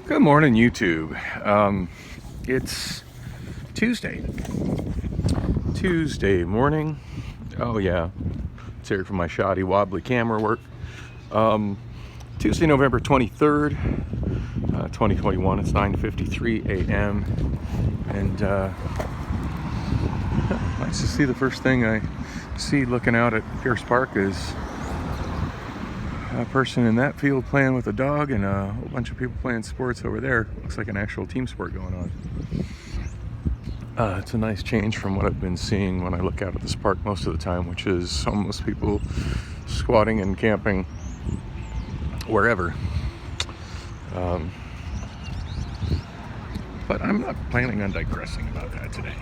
Good morning, YouTube. It's Tuesday morning. Oh yeah, it's here from my shoddy wobbly camera work. Tuesday, November 23rd, 2021. It's 9:53 a.m. and nice to see. The first thing I see looking out at Pierce Park is a person in that field playing with a dog and a whole bunch of people playing sports over there. Looks like an actual team sport going on. It's a nice change from what I've been seeing when I look out at this park most of the time, which is almost people squatting and camping wherever. But I'm not planning on digressing about that today.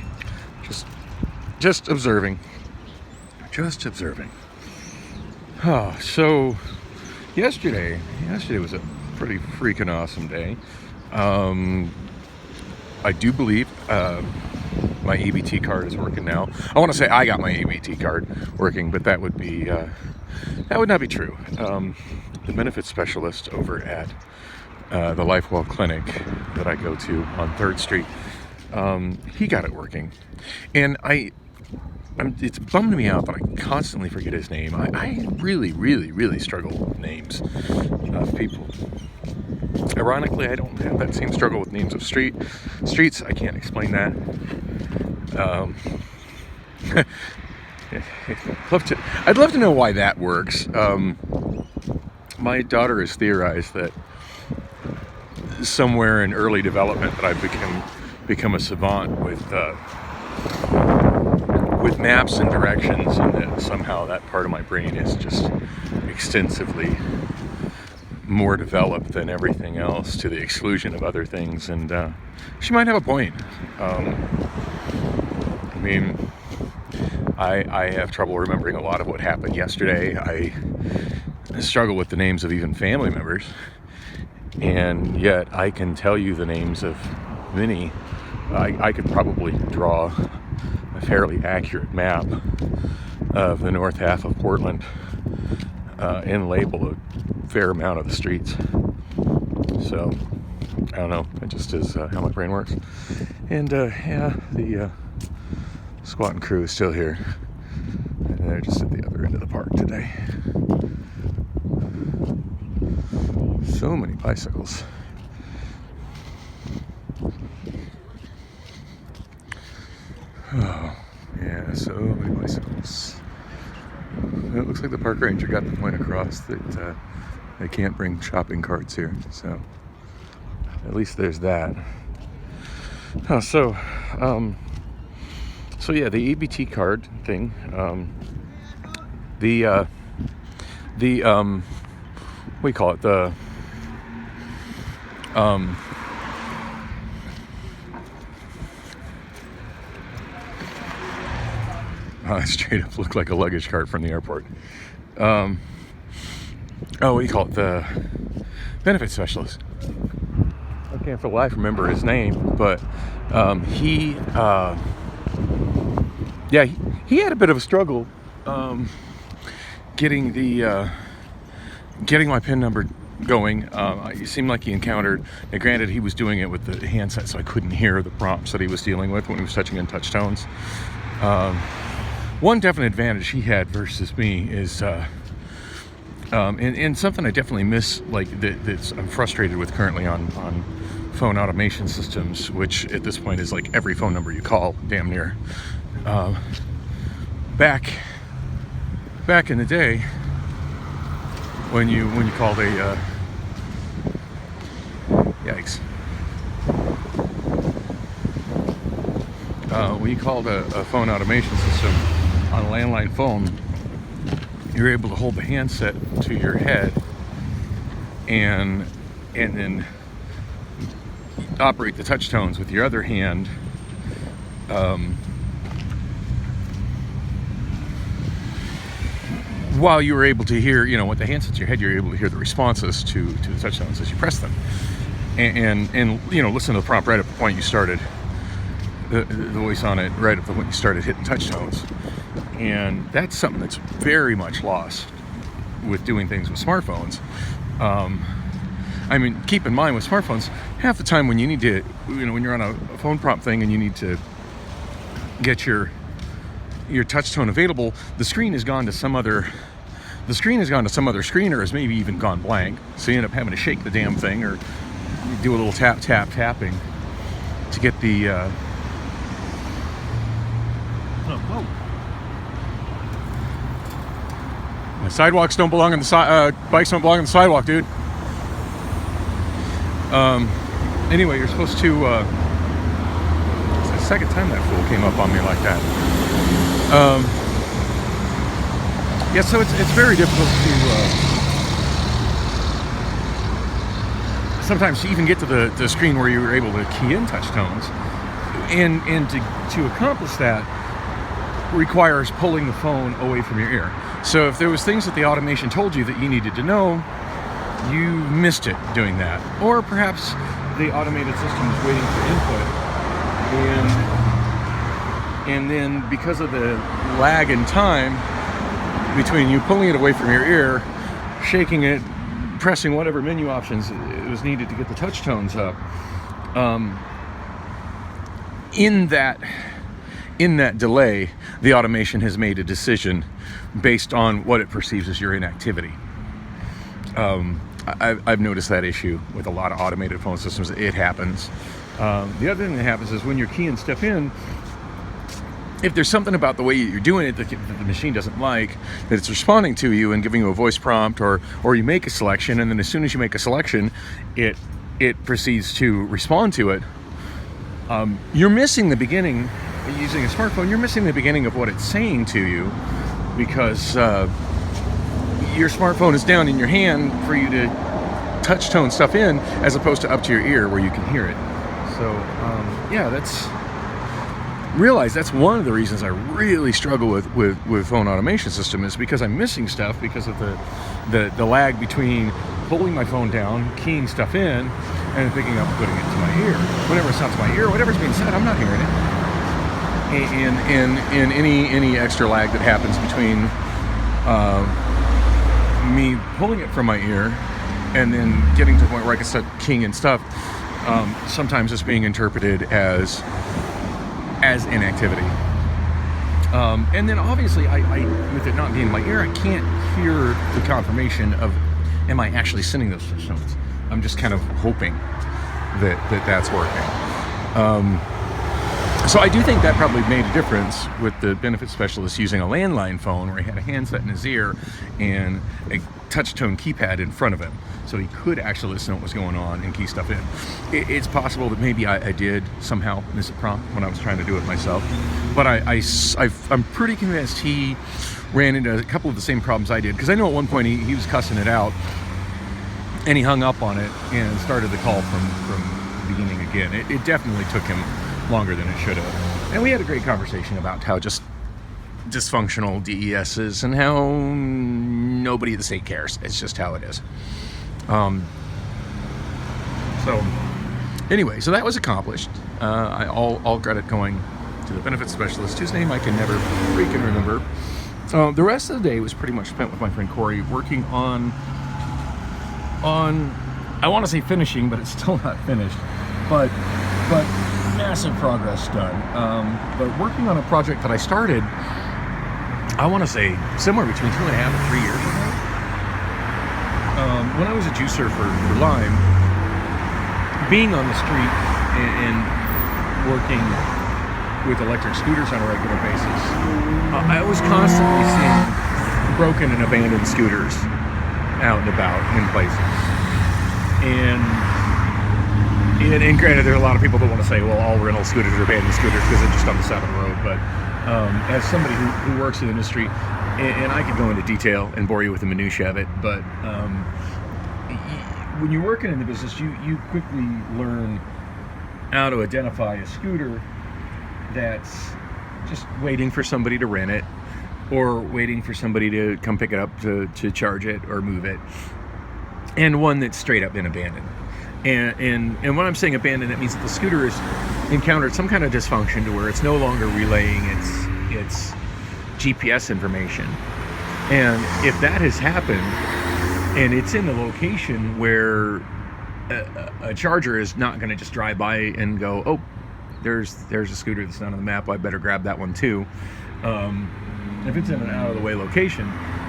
Just observing. So yesterday was a pretty freaking awesome day. I do believe my ABT card is working now. I want to say I got my ABT card working, but that would not be true. The benefits specialist over at the LifeWell Clinic that I go to on 3rd Street, he got it working, and it's bummed me out that I constantly forget his name. I really struggle with names of people. Ironically, I don't have that same struggle with names of streets. I can't explain that. I'd love to know why that works. My daughter has theorized that somewhere in early development that I've become a savant with maps and directions, and that somehow that part of my brain is just extensively more developed than everything else, to the exclusion of other things. And she might have a point. I have trouble remembering a lot of what happened yesterday. I struggle with the names of even family members, and yet I can tell you the names of many. I could probably draw a fairly accurate map of the north half of Portland and label a fair amount of the streets. So I don't know, it just is how my brain works. And the squatting crew is still here, and they're just at the other end of the park today. So many bicycles. Oh, yeah, so many bicycles. It looks like the park ranger got the point across that they can't bring shopping carts here, so at least there's that. So yeah, the ABT card thing. What do you call it? Straight up looked like a luggage cart from the airport. What do you call it? The benefits specialist. I can't for the life remember his name, but he had a bit of a struggle getting my PIN number going. It seemed like he encountered, and granted he was doing it with the handset, so I couldn't hear the prompts that he was dealing with when he was touching in touch tones. One definite advantage he had versus me is, and something I definitely miss, like that I'm frustrated with currently on phone automation systems, which at this point is like every phone number you call, damn near. Back in the day, when you called a yikes. When you called a phone automation system on a landline phone, you're able to hold the handset to your head and then operate the touch tones with your other hand. While you were able to hear, with the handsets in your head, you're able to hear the responses to the touch tones as you press them, and listen to the prompt right at the point you started. The voice on it right at the point you started hitting touch tones. And that's something that's very much lost with doing things with smartphones. I mean, keep in mind with smartphones, half the time when you need to, when you're on a phone prompt thing and you need to get your touch tone available, the screen has gone to some other screen, or has maybe even gone blank. So you end up having to shake the damn thing or do a little tapping to get the The sidewalks don't belong on the bikes don't belong on the sidewalk, dude. Anyway, you're supposed to. It's the second time that fool came up on me like that. Yeah, so it's very difficult to sometimes to even get to the screen where you were able to key in touch tones, and to accomplish that requires pulling the phone away from your ear. So if there was things that the automation told you that you needed to know, you missed it doing that. Or perhaps the automated system was waiting for input, and then because of the lag in time between you pulling it away from your ear, shaking it, pressing whatever menu options it was needed to get the touch tones up, in that delay, the automation has made a decision based on what it perceives as your inactivity. I've noticed that issue with a lot of automated phone systems. It happens. The other thing that happens is when you're keying stuff in, if there's something about the way you're doing it that the machine doesn't like, that it's responding to you and giving you a voice prompt, or you make a selection, and then as soon as you make a selection, it proceeds to respond to it. You're missing the beginning. Using a smartphone, you're missing the beginning of what it's saying to you, because your smartphone is down in your hand for you to touch tone stuff in, as opposed to up to your ear where you can hear it. So realize that's one of the reasons I really struggle with phone automation system, is because I'm missing stuff because of the lag between pulling my phone down, keying stuff in, and picking up and putting it to my ear. Whenever it's not to my ear, whatever's being said, I'm not hearing it. And any extra lag that happens between me pulling it from my ear and then getting to the point where I can start keying and stuff, sometimes it's being interpreted as inactivity. And then obviously, I with it not being in my ear, I can't hear the confirmation of, am I actually sending those touch tones? I'm just kind of hoping that's working. So I do think that probably made a difference with the benefit specialist using a landline phone where he had a handset in his ear and a touch tone keypad in front of him, so he could actually listen to what was going on and key stuff in. It's possible that maybe I did somehow miss a prompt when I was trying to do it myself, but I'm pretty convinced he ran into a couple of the same problems I did, because I know at one point he was cussing it out, and he hung up on it and started the call from the beginning again. It definitely took him longer than it should have. And we had a great conversation about how just dysfunctional DES is and how nobody in the state cares. It's just how it is. So anyway, so that was accomplished. All credit going to the benefits specialist, whose name I can never freaking remember. The rest of the day was pretty much spent with my friend Corey working on I want to say finishing, but it's still not finished. But massive progress done. But working on a project that I started, I want to say somewhere between 2.5 and 3 years ago. When I was a juicer for Lime, being on the street and working with electric scooters on a regular basis, I was constantly seeing broken and abandoned scooters out and about in places. And granted, there are a lot of people that want to say, well, all rental scooters are abandoned scooters because they're just on the side of the road. But as somebody who works in the industry, and I could go into detail and bore you with the minutiae of it, but when you're working in the business, you quickly learn how to identify a scooter that's just waiting for somebody to rent it, or waiting for somebody to come pick it up to charge it or move it, and one that's straight up been abandoned. And when I'm saying abandoned, that means that the scooter has encountered some kind of dysfunction to where it's no longer relaying its GPS information. And if that has happened, and it's in the location where a Charger is not going to just drive by and go, oh, there's a scooter that's not on the map, I better grab that one too. If it's in an out of the way location,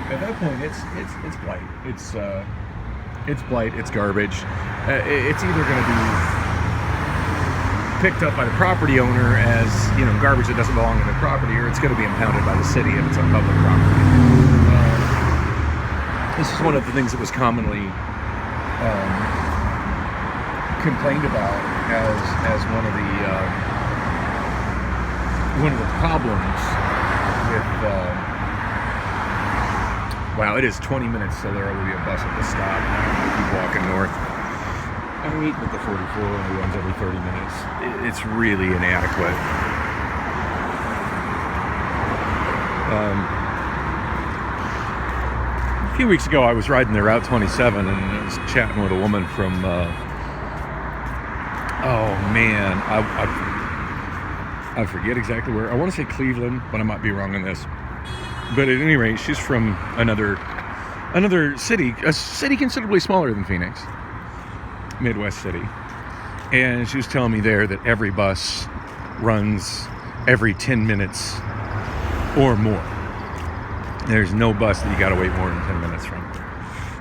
at that point it's blight. It's blight. It's garbage. It's either going to be picked up by the property owner as, you know, garbage that doesn't belong to their property, or it's going to be impounded by the city if it's on public property. This is one of the things that was commonly complained about as one of the problems with. Wow, it is 20 minutes till there will be a bus at the stop. I keep walking north. I hate that the 44 only runs every 30 minutes. It's really inadequate. A few weeks ago, I was riding the Route 27 and I was chatting with a woman from, I forget exactly where. I want to say Cleveland, but I might be wrong on this. But at any rate, she's from another city, a city considerably smaller than Phoenix, Midwest city. And she was telling me there that every bus runs every 10 minutes or more. There's no bus that you got to wait more than 10 minutes from.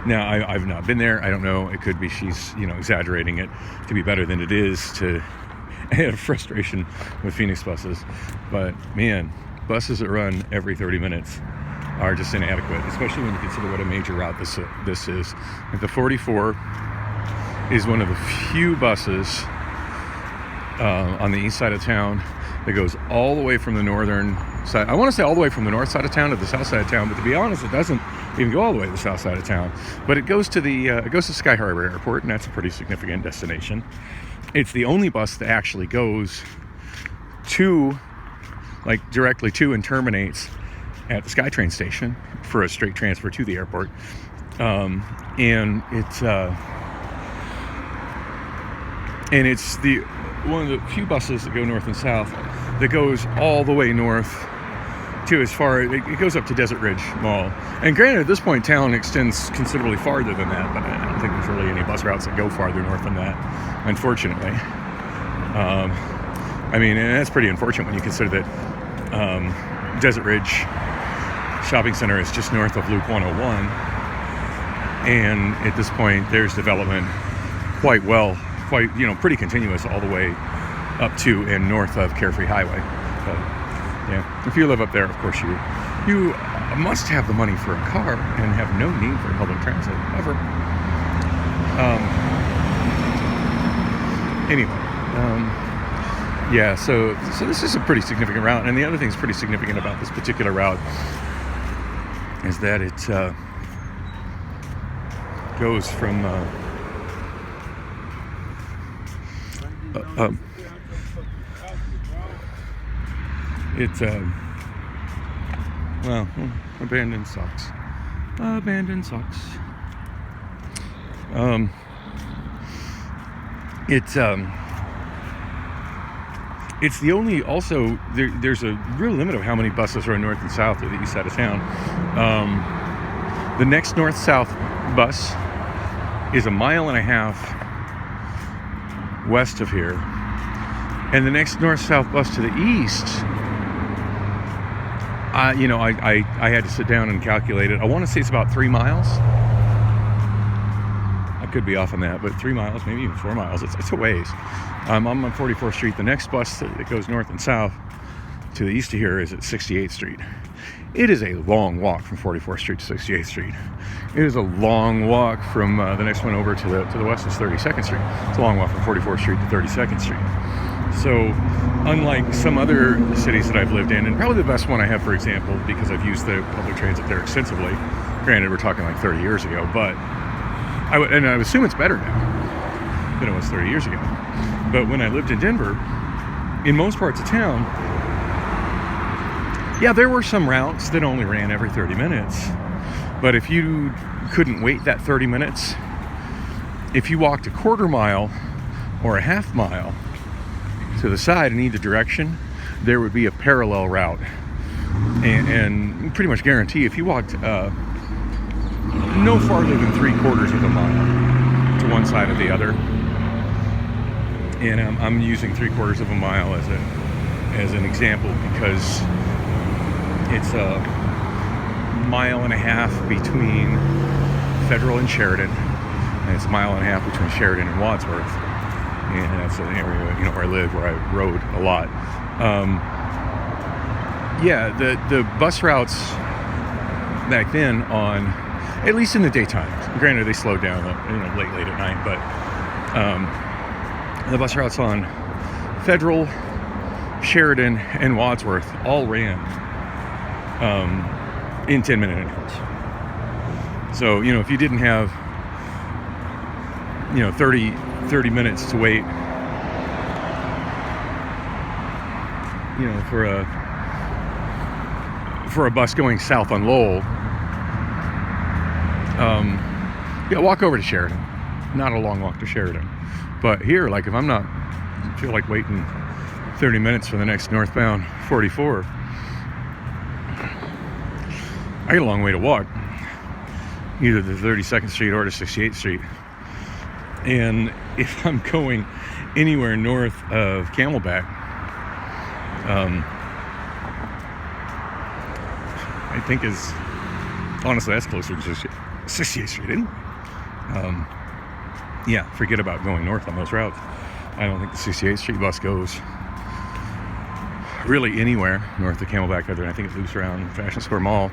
Now, I've not been there. I don't know. It could be she's, exaggerating it to be better than it is, to have frustration with Phoenix buses. But, man, buses that run every 30 minutes are just inadequate, especially when you consider what a major route this is. Like the 44 is one of the few buses on the east side of town that goes all the way from the northern side. I want to say all the way from the north side of town to the south side of town, but to be honest, it doesn't even go all the way to the south side of town. But it goes to Sky Harbor Airport, and that's a pretty significant destination. It's the only bus that actually goes directly to and terminates at the SkyTrain station for a straight transfer to the airport. And it's one of the few buses that go north and south that goes all the way north to as far, it goes up to Desert Ridge Mall. And granted, at this point, town extends considerably farther than that, but I don't think there's really any bus routes that go farther north than that, unfortunately. And that's pretty unfortunate when you consider that Desert Ridge Shopping Center is just north of Loop 101. And at this point, there's development pretty continuous all the way up to and north of Carefree Highway. But yeah, if you live up there, of course you must have the money for a car and have no need for public transit ever. So this is a pretty significant route, and the other thing that's pretty significant about this particular route is that it goes from abandoned socks. It's the only, also, there's a real limit of how many buses run north and south to the east side of town. The next north-south bus is 1.5 miles west of here. And the next north-south bus to the east, I had to sit down and calculate it. I want to say it's about 3 miles. I could be off on that, but 3 miles, maybe even 4 miles. It's a ways. I'm on 44th Street. The next bus that goes north and south to the east of here is at 68th Street. It is a long walk from 44th Street to 68th Street. It is a long walk from the next one over to the west is 32nd Street. It's a long walk from 44th Street to 32nd Street. So, unlike some other cities that I've lived in, and probably the best one I have, for example, because I've used the public transit there extensively. Granted, we're talking like 30 years ago, but I would assume it's better now than it was 30 years ago. But when I lived in Denver, in most parts of town, yeah, there were some routes that only ran every 30 minutes. But if you couldn't wait that 30 minutes, if you walked a quarter mile or a half mile to the side in either direction, there would be a parallel route. And pretty much guarantee if you walked no farther than 3/4 of a mile to to one side or the other. And I'm using 3/4 of a mile as an example because it's a mile and a half between Federal and Sheridan, and it's a mile and a half between Sheridan and Wadsworth, and that's an area where I live, where I rode a lot. The bus routes back then, on at least in the daytime, granted they slowed down late at night, but the bus routes on Federal, Sheridan, and Wadsworth all ran in 10-minute intervals. So, if you didn't have, 30 minutes to wait, for a bus going south on Lowell, walk over to Sheridan. Not a long walk to Sheridan. But here, like, if I'm not feel like waiting 30 minutes for the next northbound 44, I got a long way to walk, either to 32nd Street or to 68th Street. And if I'm going anywhere north of Camelback, I think honestly, that's closer to 68th Street anyway. Forget about going north on those routes. I don't think the 68th Street bus goes really anywhere north of Camelback, other than I think it loops around Fashion Square Mall.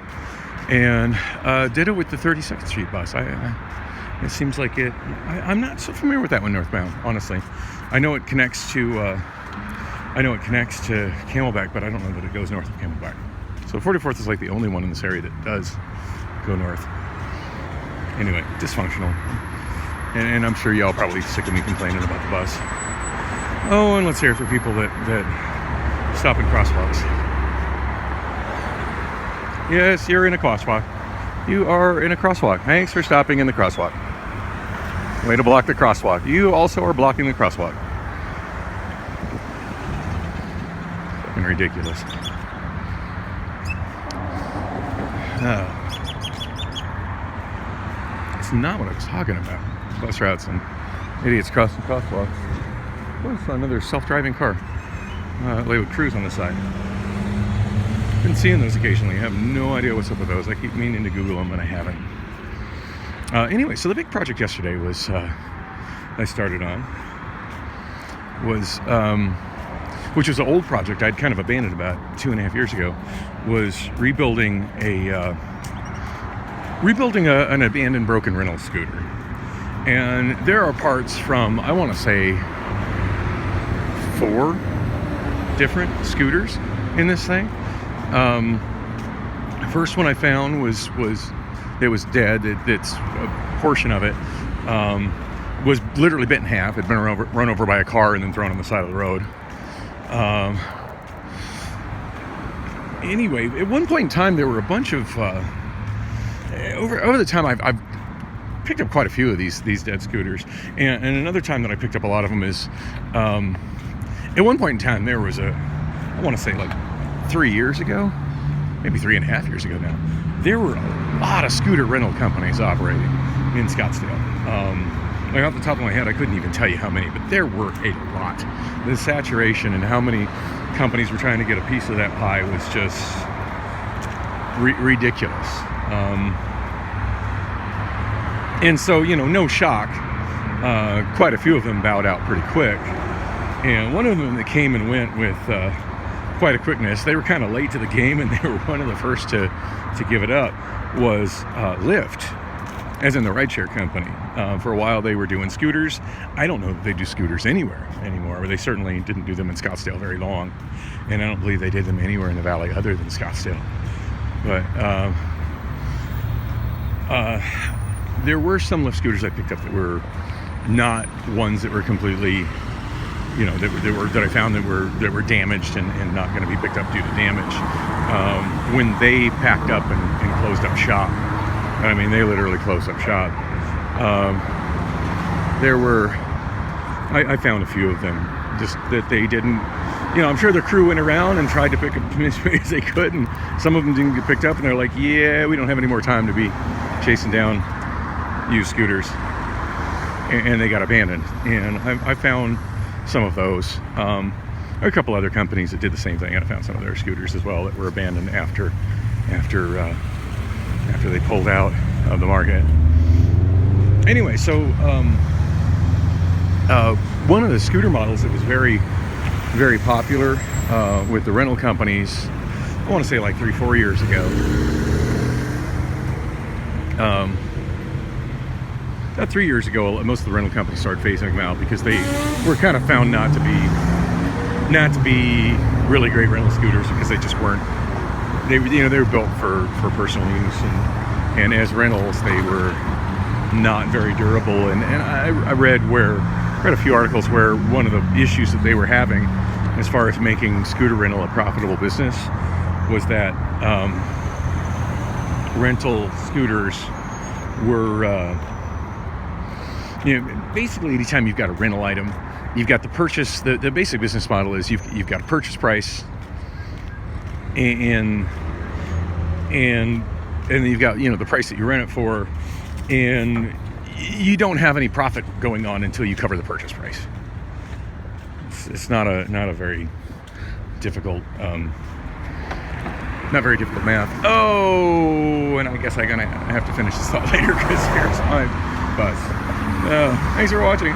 And ditto with the 32nd Street bus. It seems like I'm not so familiar with that one northbound, honestly. I know it connects to Camelback, but I don't know that it goes north of Camelback. So 44th is like the only one in this area that does go north. Anyway, dysfunctional. And I'm sure y'all probably sick of me complaining about the bus. Oh, and let's hear it for people that stop in crosswalks. Yes, you're in a crosswalk. You are in a crosswalk. Thanks for stopping in the crosswalk. Way to block the crosswalk. You also are blocking the crosswalk. Fucking ridiculous. It's not what I was talking about. Bus routes and idiots crossing crosswalks. What's another self-driving car? Lay with Cruise on the side. Been seeing those occasionally. I have no idea what's up with those. I keep meaning to Google them and I haven't. Anyway, so the big project yesterday was I started on was which was an old project I'd kind of abandoned about 2.5 years ago, was rebuilding an abandoned broken rental scooter. And there are parts from, I want to say, 4 different scooters in this thing. First one I found was dead. It's a portion of it was literally bent in half. It'd been run over by a car and then thrown on the side of the road. Anyway, at one point in time, there were a bunch of over the time I've picked up quite a few of these dead scooters, and another time that I picked up a lot of them is at one point in time there was I want to say like 3 years ago, maybe 3.5 years ago now, there were a lot of scooter rental companies operating in Scottsdale. Like off the top of my head, I couldn't even tell you how many, but there were a lot. The saturation and how many companies were trying to get a piece of that pie was just ridiculous. And so, no shock, quite a few of them bowed out pretty quick. And one of them that came and went with quite a quickness, they were kind of late to the game, and they were one of the first to give it up, was Lyft, as in the rideshare company. For a while they were doing scooters. I don't know that they do scooters anywhere anymore, but they certainly didn't do them in Scottsdale very long. And I don't believe they did them anywhere in the valley other than Scottsdale. But there were some Lyft scooters I picked up that were not ones that were completely, that I found that were damaged and not going to be picked up due to damage. When they packed up and closed up shop, I mean, they literally closed up shop. I found a few of them, just that they didn't, I'm sure their crew went around and tried to pick up as many as they could, and some of them didn't get picked up, and they're like, yeah, we don't have any more time to be chasing down used scooters. and they got abandoned. And I found some of those. There are a couple other companies that did the same thing. I found some of their scooters as well that were abandoned after they pulled out of the market. Anyway, so one of the scooter models that was very, very popular with the rental companies, I want to say like 3-4 years ago. About 3 years ago, most of the rental companies started phasing them out because they were kind of found not to be really great rental scooters because they just weren't. They were built for personal use, and as rentals they were not very durable. And I read a few articles where one of the issues that they were having as far as making scooter rental a profitable business was that rental scooters were basically anytime you've got a rental item, you've got the purchase. The basic business model is you've got a purchase price, and then you've got the price that you rent it for, and you don't have any profit going on until you cover the purchase price. It's not a very difficult not very difficult math. Oh, and I guess I have to finish this thought later because here's my bus. Thanks for watching.